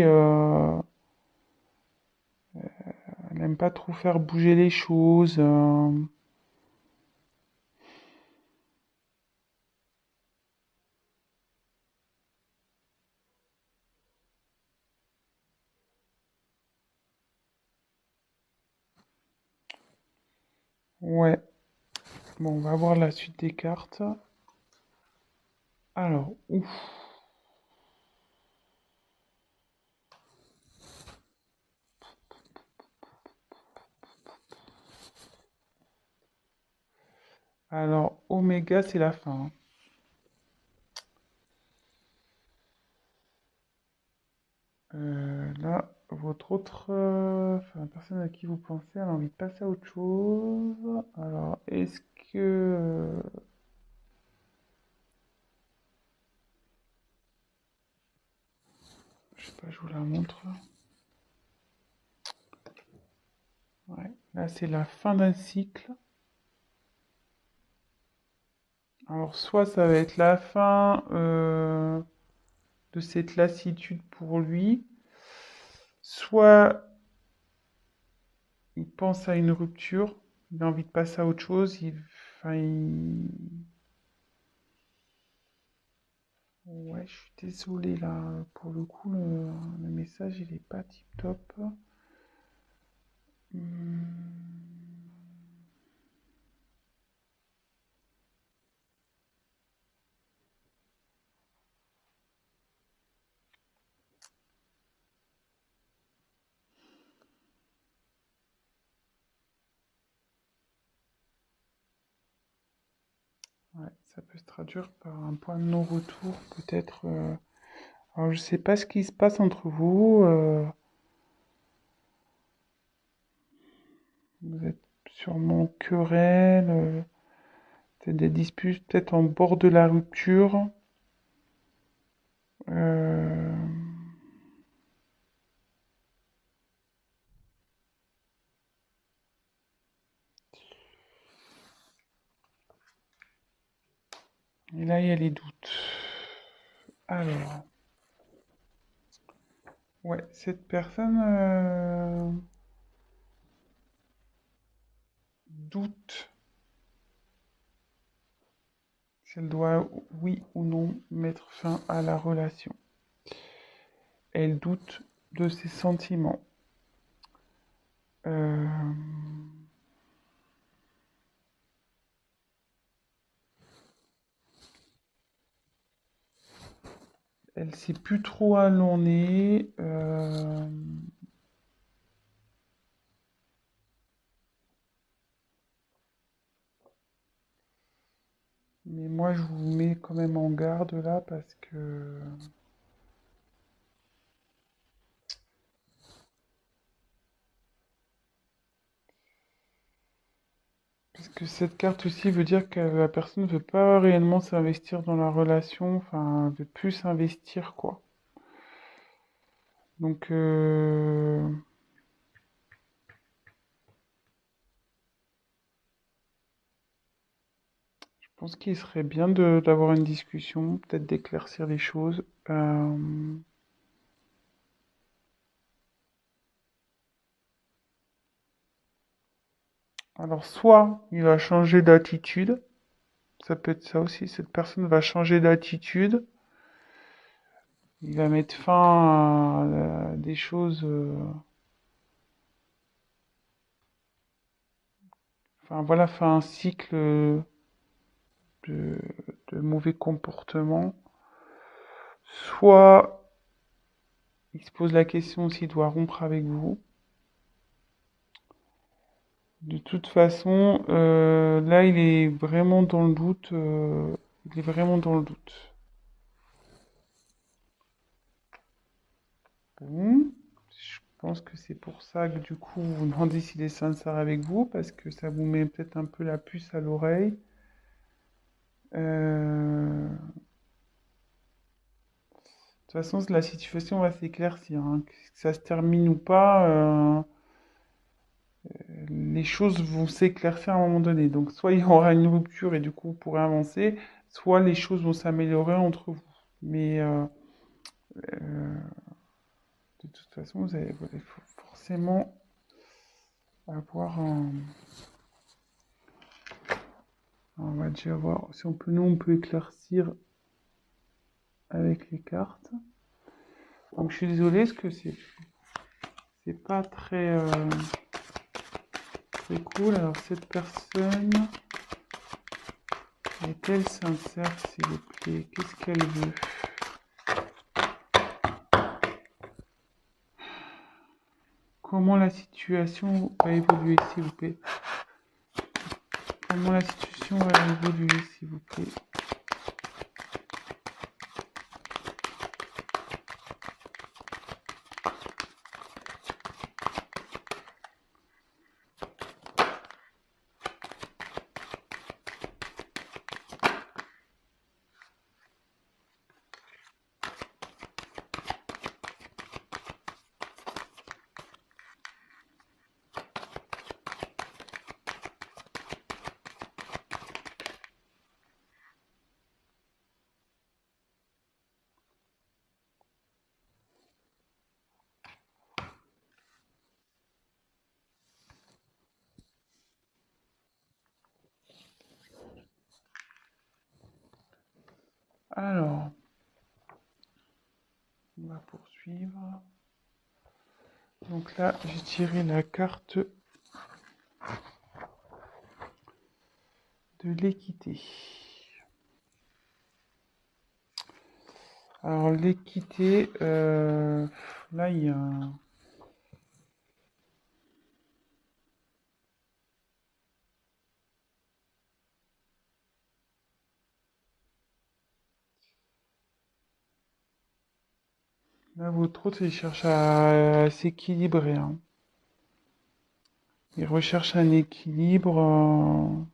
elle n'aime pas trop faire bouger les choses. Ouais. Bon, on va voir la suite des cartes. Alors, ouf. Alors, Oméga, c'est la fin, hein. Là, votre autre, enfin, la personne à qui vous pensez, elle a envie de passer à autre chose. Alors, est-ce que, je sais pas, je vous la montre. Ouais, là, c'est la fin d'un cycle. Alors, soit ça va être la fin de cette lassitude pour lui, soit il pense à une rupture, il a envie de passer à autre chose, enfin, ouais, je suis désolé là, pour le coup, le message il est pas tip top. Ouais, ça peut se traduire par un point de non-retour, peut-être. Alors, je sais pas ce qui se passe entre vous. Vous êtes sûrement querelle, peut-être des disputes, peut-être en bord de la rupture. Euh, et là, il y a les doutes. Alors, ouais, cette personne doute si elle doit, oui ou non, mettre fin à la relation. Elle doute de ses sentiments. Euh, elle sait plus trop où elle en est. Mais moi, je vous mets quand même en garde là parce que cette carte aussi veut dire que la personne ne veut pas réellement s'investir dans la relation, enfin, veut plus s'investir, quoi. Donc, je pense qu'il serait bien d'avoir une discussion, peut-être d'éclaircir les choses. Alors, soit il va changer d'attitude, ça peut être ça aussi, cette personne va changer d'attitude, il va mettre fin à des choses, enfin voilà, fin à un cycle de, de mauvais comportement. Soit il se pose la question s'il doit rompre avec vous. De toute façon, là, il est vraiment dans le doute. Il est vraiment dans le doute. Bon, je pense que c'est pour ça que du coup, vous vous demandez s'il est sincère avec vous, parce que ça vous met peut-être un peu la puce à l'oreille. De toute façon, la situation va s'éclaircir, hein. Que ça se termine ou pas, les choses vont s'éclaircir à un moment donné. Donc, soit il y aura une rupture et du coup, vous pourrez avancer, soit les choses vont s'améliorer entre vous. Mais de toute façon, vous allez forcément avoir un... On va déjà voir si on peut, nous, on peut éclaircir avec les cartes. Donc, je suis désolé, parce que c'est pas très cool. Alors, cette personne, est-elle sincère, s'il vous plaît? Qu'est-ce qu'elle veut? Comment la situation va évoluer, s'il vous plaît? Comment la situation va évoluer, s'il vous plaît? Alors, on va poursuivre. Donc là, j'ai tiré la carte de l'équité. Alors, l'équité, là, il y a là, votre autre, il cherche à s'équilibrer, hein. Il recherche un équilibre.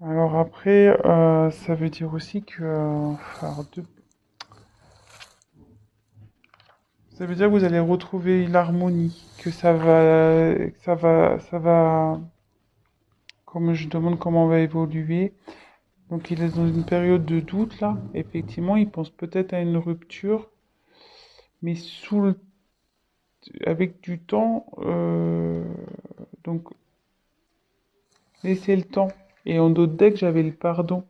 Alors après, ça veut dire aussi que... ça veut dire que vous allez retrouver l'harmonie, que ça va, comme je demande comment on va évoluer. Donc il est dans une période de doute là. Effectivement, il pense peut-être à une rupture, mais avec du temps. Donc laissez le temps. Et en d'autres decks, j'avais le pardon.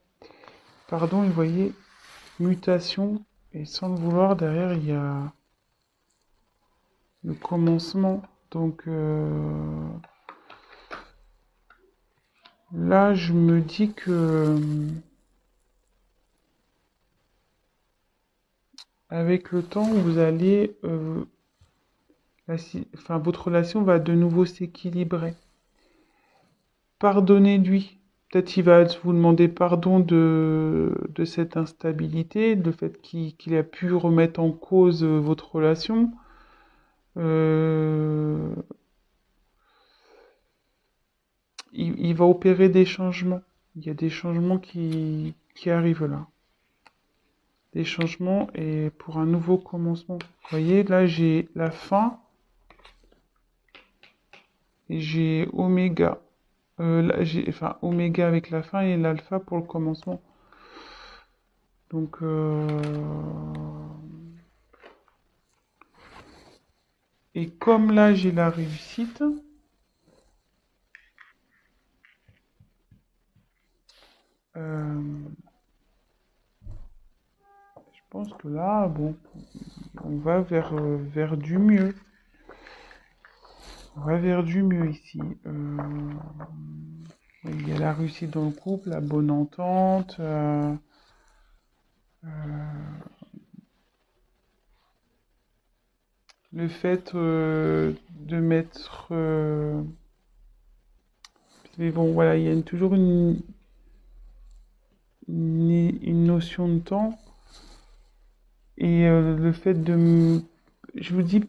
Pardon, et vous voyez, mutation. Et sans le vouloir, derrière, il y a le commencement. Donc là, je me dis que avec le temps, vous allez, votre relation va de nouveau s'équilibrer. Pardonnez-lui. Peut-être qu'il va vous demander pardon de cette instabilité, le fait qu'il a pu remettre en cause votre relation. Euh, il va opérer des changements. Il y a des changements qui arrivent là. Des changements et pour un nouveau commencement. Vous voyez, là j'ai la fin et j'ai oméga. Là, enfin, oméga avec la fin et l'alpha pour le commencement. Donc, et comme là j'ai la réussite, je pense que là, bon, on va vers du mieux. On va vers du mieux ici. Il y a la réussite dans le couple, la bonne entente. Le fait de mettre... mais bon, voilà, il y a toujours une notion de temps. Et le fait je vous dis,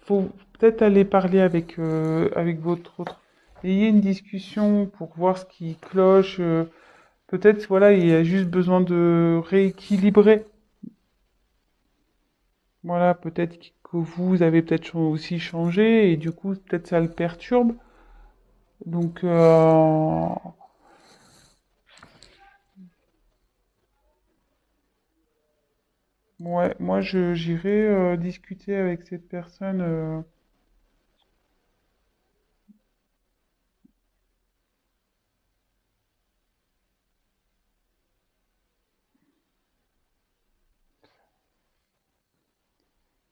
faut peut-être aller parler avec votre autre. ayez une discussion pour voir ce qui cloche. Peut-être, voilà, il y a juste besoin de rééquilibrer. Voilà, peut-être que vous avez peut-être aussi changé et du coup, peut-être ça le perturbe. Donc, ouais, moi, j'irai discuter avec cette personne.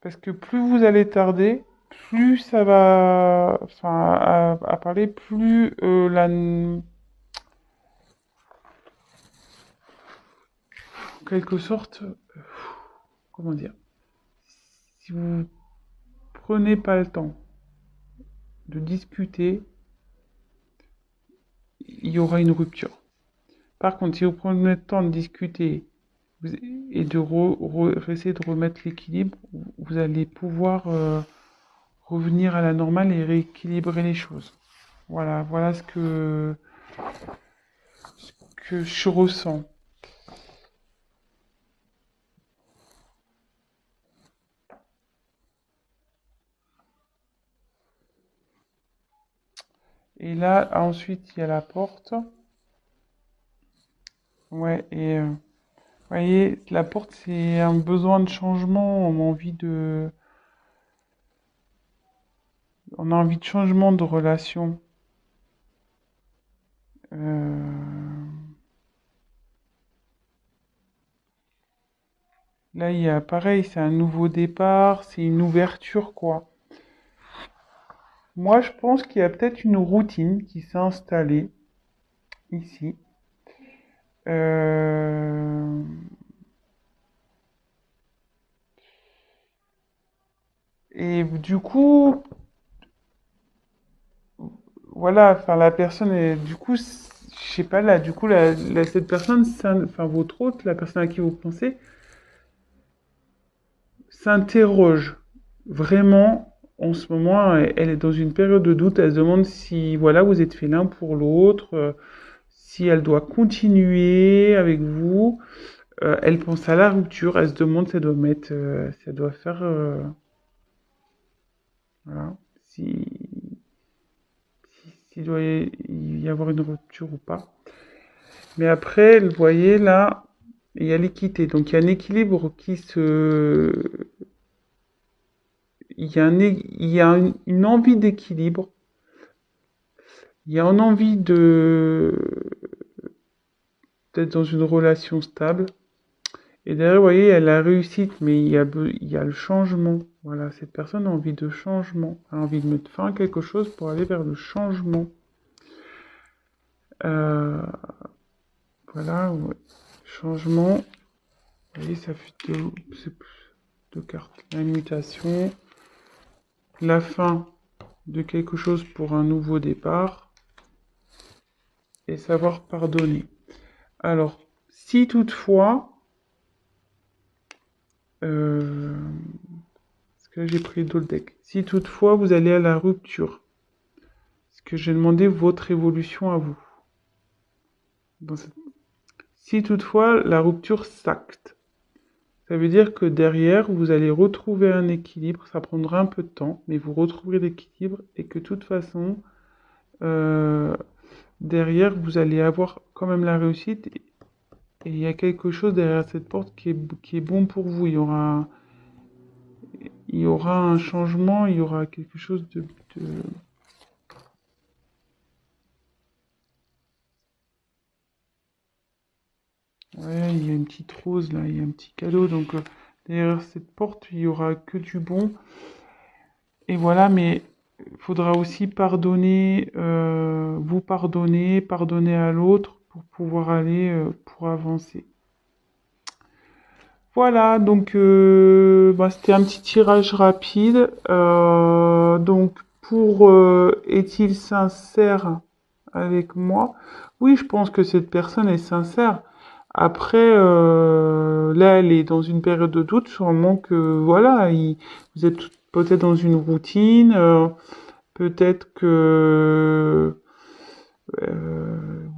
Parce que plus vous allez tarder, plus ça va, enfin, à parler, plus en quelque sorte, comment dire, si vous prenez pas le temps de discuter, il y aura une rupture. Par contre, si vous prenez le temps de discuter et de essayer de remettre l'équilibre, vous allez pouvoir revenir à la normale et rééquilibrer les choses. Voilà, voilà ce que je ressens. Et là, ensuite, il y a la porte. Ouais, et vous voyez, la porte, c'est un besoin de changement. On a envie de changement de relation. Euh, Là, il y a pareil, c'est un nouveau départ, c'est une ouverture, quoi. Moi, je pense qu'il y a peut-être une routine qui s'est installée ici. Euh, Et du coup, voilà, enfin la personne est, du coup, je sais pas là, du coup, cette personne, enfin votre hôte, la personne à qui vous pensez, s'interroge vraiment en ce moment. Elle est dans une période de doute. Elle se demande si, voilà, vous êtes fait l'un pour l'autre, si elle doit continuer avec vous. Elle pense à la rupture. Elle se demande si elle doit faire, voilà, s'il doit y avoir une rupture ou pas. Mais après, vous voyez là, il y a l'équité. Donc il y a un équilibre il y a, il y a une envie d'équilibre. Il y a une envie d'être dans une relation stable. Et derrière, vous voyez, il y a la réussite, mais il y a le changement. Voilà, cette personne a envie de changement. Elle a envie de mettre fin à quelque chose pour aller vers le changement. Euh, voilà, ouais. Changement. Vous voyez, ça fait deux cartes. La mutation. La fin de quelque chose pour un nouveau départ. Et savoir pardonner. Alors, si toutefois, parce que là j'ai pris d'autres decks, si toutefois vous allez à la rupture, parce que j'ai demandé votre évolution à vous. Si toutefois la rupture s'acte, ça veut dire que derrière vous allez retrouver un équilibre, ça prendra un peu de temps, mais vous retrouverez l'équilibre et que de toute façon, euh, derrière vous allez avoir quand même la réussite. Et il y a quelque chose derrière cette porte qui est bon pour vous. Il y aura un changement, il y aura quelque chose Ouais, il y a une petite rose là, il y a un petit cadeau. Donc derrière cette porte, il y aura que du bon. Et voilà, mais il faudra aussi pardonner, vous pardonner, pardonner à l'autre pour pouvoir aller, pour avancer. Voilà, donc bah, c'était un petit tirage rapide. Donc pour est-il sincère avec moi? Oui, je pense que cette personne est sincère. Après, là, elle est dans une période de doute, sûrement que voilà, vous êtes peut-être dans une routine, peut-être que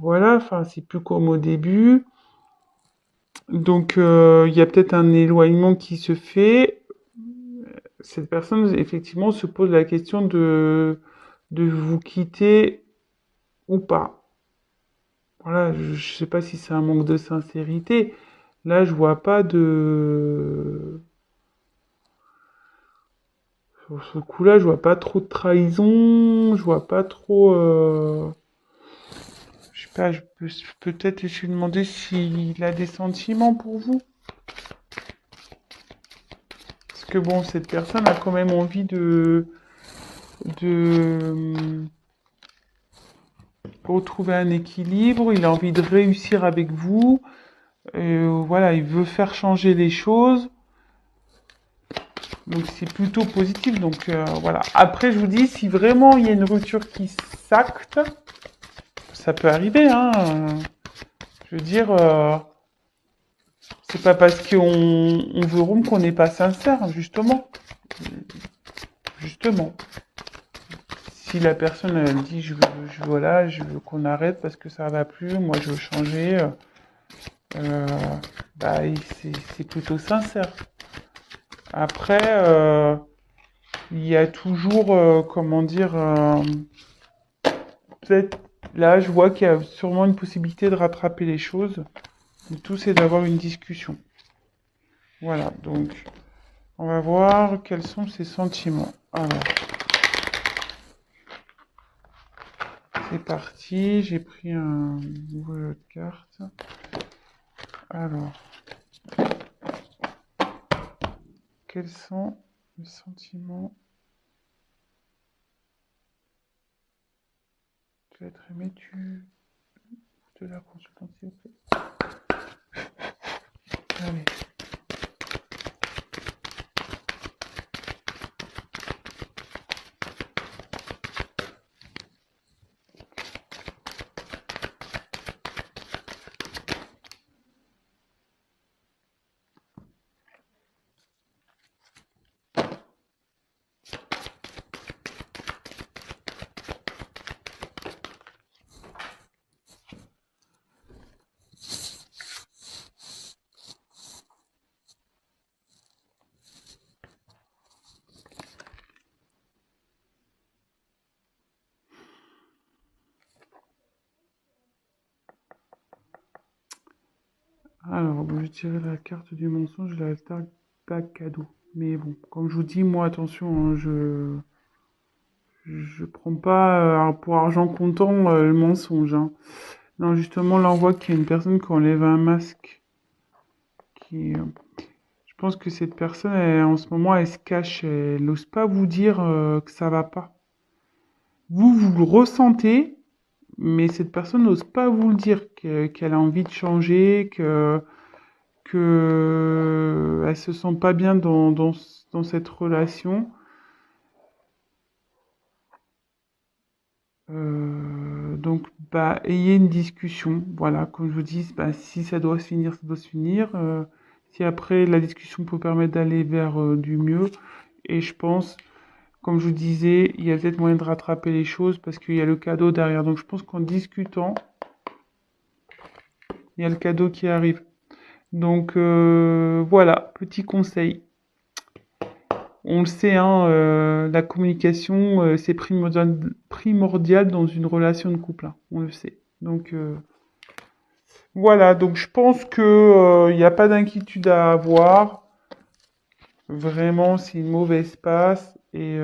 voilà, enfin, c'est plus comme au début. Donc, il y a peut-être un éloignement qui se fait. Cette personne, effectivement, se pose la question de vous quitter ou pas. Voilà, je sais pas si c'est un manque de sincérité. Là, je vois pas de... Sur ce coup-là, je vois pas trop de trahison, je vois pas trop... Je sais pas, je peux peut-être essayer de demander s'il a des sentiments pour vous. Parce que bon, cette personne a quand même envie de retrouver un équilibre, il a envie de réussir avec vous. Voilà, il veut faire changer les choses. Donc c'est plutôt positif. Donc voilà. Après, je vous dis, si vraiment il y a une rupture qui s'acte, ça peut arriver. Hein. Je veux dire, c'est pas parce qu'on veut rompre qu'on n'est pas sincère, justement. Justement. Si la personne elle dit voilà, je veux qu'on arrête parce que ça va plus, moi je veux changer, euh, bah c'est plutôt sincère. Après, il y a toujours, comment dire, peut-être là, je vois qu'il y a sûrement une possibilité de rattraper les choses. Le tout, c'est d'avoir une discussion. Voilà, donc, on va voir quels sont ses sentiments. Alors, c'est parti, j'ai pris un nouveau jeu de cartes. Alors, quels sont les sentiments? Tu vas être aimé, de la consultante, s'il vous plaît. Allez. Alors, je tirais la carte du mensonge et la carte pas cadeau. Mais bon, comme je vous dis, moi, attention, hein, je prends pas pour argent comptant le mensonge. Hein. Non, justement, là, on voit qu'il y a une personne qui enlève un masque. Je pense que cette personne, en ce moment, elle se cache. Elle n'ose pas vous dire que ça va pas. Vous le ressentez, mais cette personne n'ose pas vous le dire qu'elle a envie de changer, que elle se sent pas bien dans cette relation. Donc, bah, ayez une discussion. Voilà, comme je vous dis, bah, si ça doit se finir, ça doit se finir. Si après la discussion peut permettre d'aller vers du mieux. Et je pense, comme je vous disais, il y a peut-être moyen de rattraper les choses parce qu'il y a le cadeau derrière. Donc, je pense qu'en discutant, il y a le cadeau qui arrive. Donc, voilà, petit conseil. On le sait, hein, la communication, c'est primordial dans une relation de couple. Hein, on le sait. Donc, voilà, donc je pense que il n'y a pas d'inquiétude à avoir. Vraiment, c'est une mauvaise passe et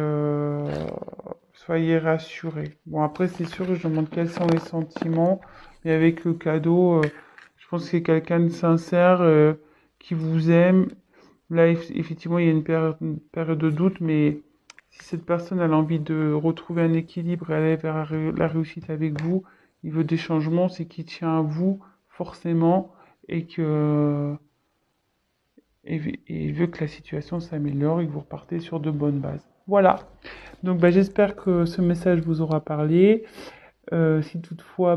soyez rassurés. Bon, après, c'est sûr, je demande quels sont les sentiments, mais avec le cadeau, je pense que c'est quelqu'un de sincère qui vous aime. Là, effectivement, il y a une période de doute, mais si cette personne a envie de retrouver un équilibre et aller vers la réussite avec vous, il veut des changements, c'est qu'il tient à vous forcément et que et il veut que la situation s'améliore et que vous repartez sur de bonnes bases. Voilà. Donc bah, j'espère que ce message vous aura parlé. Si toutefois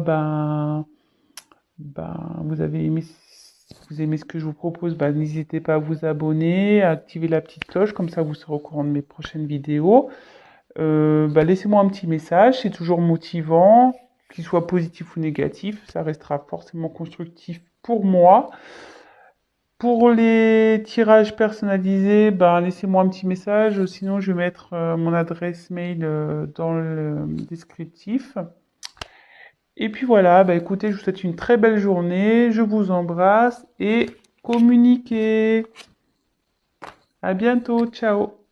vous aimez ce que je vous propose, bah, n'hésitez pas à vous abonner, à activer la petite cloche, comme ça vous serez au courant de mes prochaines vidéos. Bah, laissez-moi un petit message, c'est toujours motivant. qu'il soit positif ou négatif, ça restera forcément constructif pour moi. Pour les tirages personnalisés, ben, laissez-moi un petit message, sinon je vais mettre mon adresse mail dans le descriptif. Et puis voilà, bah écoutez, je vous souhaite une très belle journée, je vous embrasse et communiquez. À bientôt, ciao.